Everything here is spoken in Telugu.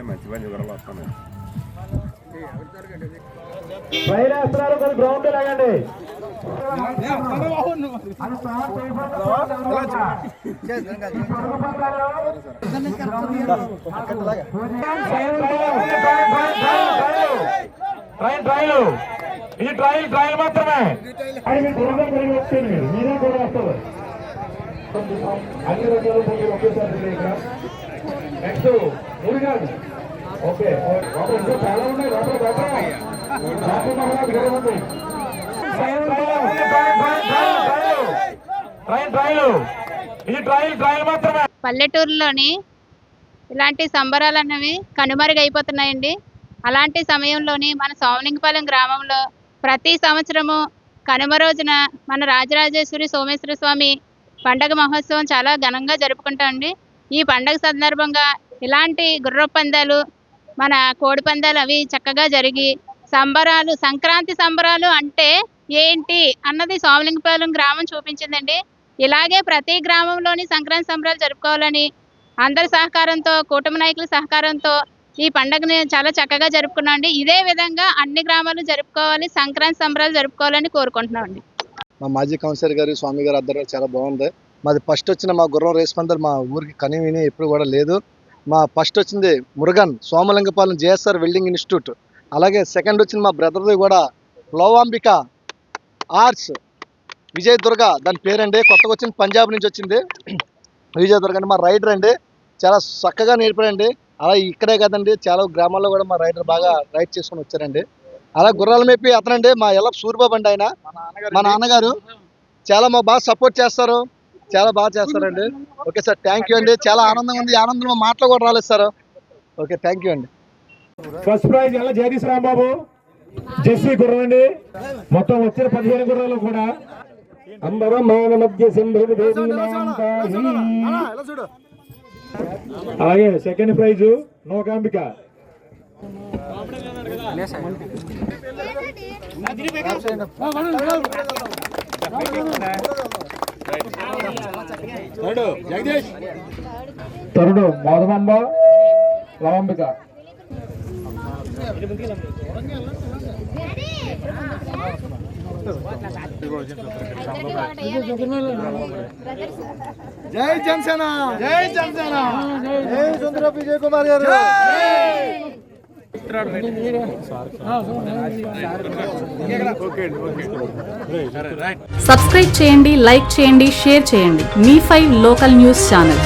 వస్తాయి, మంచి మంచి గుర్రాలు వస్తున్నాయి. గ్రౌండ్ లాగండి. ఇది ట్రయల్ మాత్రమే. మీరే కూడా వస్తారు. అన్ని రోజులు ఒకేసారి నెక్స్ట్ మురుగన్. ఓకే, చాలా ఉన్నాయి. పల్లెటూరులోని ఇలాంటి సంబరాలు అన్నవి కనుమరుగైపోతున్నాయండి. అలాంటి సమయంలోని మన సోమలింగపాలెం గ్రామంలో ప్రతి సంవత్సరము కనుమ రోజున మన రాజరాజేశ్వరి సోమేశ్వర స్వామి పండగ మహోత్సవం చాలా ఘనంగా జరుపుకుంటామండి. ఈ పండగ సందర్భంగా ఇలాంటి గుర్ర పందాలు, మన కోడి పందాలు అవి చక్కగా జరిగి సంబరాలు, సంక్రాంతి సంబరాలు అంటే ఏంటి అన్నది సోమలింగపాలెం గ్రామం చూపించిందండి. ఇలాగే ప్రతి గ్రామంలోని సంక్రాంతి సంబరాలు జరుపుకోవాలని అందరి సహకారంతో, కూటమి నాయకుల సహకారంతో ఈ పండుగని చాలా చక్కగా జరుపుకున్నామండి. ఇదే విధంగా అన్ని గ్రామాలు జరుపుకోవాలి, సంక్రాంతి సంబరాలు జరుపుకోవాలని కోరుకుంటున్నామండి. మా మాజీ కౌన్సిలర్ గారు, స్వామి గారు ఆధ్వర్యంలో చాలా బాగుంది. మాది ఫస్ట్ వచ్చిన మా గుర్రం రేస్ పందాలు మా ఊరికి కని విని ఎప్పుడు కూడా లేదు. మా ఫస్ట్ వచ్చింది మురుగన్ సోమలింగపాలెం జేఎస్ఆర్ వెల్డింగ్ ఇన్స్టిట్యూట్. అలాగే సెకండ్ వచ్చింది మా బ్రదర్ది కూడా లోవాంబిక ఆర్ట్స్ విజయ్ దుర్గ, దాని పేరండి. కొత్తగా వచ్చింది, పంజాబ్ నుంచి వచ్చింది విజయ్ దుర్గ అండి. మా రైడర్ అండి చాలా చక్కగా నేర్పాడండి. అలా ఇక్కడే కదండి, చాలా గ్రామాల్లో కూడా మా రైడర్ బాగా రైడ్ చేసుకొని వచ్చారండి. అలా గుర్రాలు మేపి అతనండి మా ఎల్లప్ప సూరిబాబు అండి. ఆయన మా నాన్నగారు చాలా మా బాగా సపోర్ట్ చేస్తారు, చాలా బాగా చేస్తారండి. ఓకే సార్, థ్యాంక్ యూ అండి. చాలా ఆనందంగా ఉంది. ఆనందంలో మాటలు కూడా రాలేదు సార్. ఓకే, థ్యాంక్ యూ అండి. ఫస్ట్ ప్రైజ్ ఎలా జగదీష్ రాంబాబు జెస్సీ గుర్రం అండి. మొత్తం వచ్చిన 15 గుర్రాలు కూడా అంబరం మాన మధ్య అలాగే సెకండ్ ప్రైజ్ నోకాంబిక. తరుడు మోదమాంబ లవంబిక. జై జనసేన, జై జనసేన, జై సుందర విజయ్ కుమార్ గారు. సబ్స్క్రైబ్ చేయండి, లైక్ చేయండి, షేర్ చేయండి. మీ 5 లోకల్ న్యూస్ ఛానల్.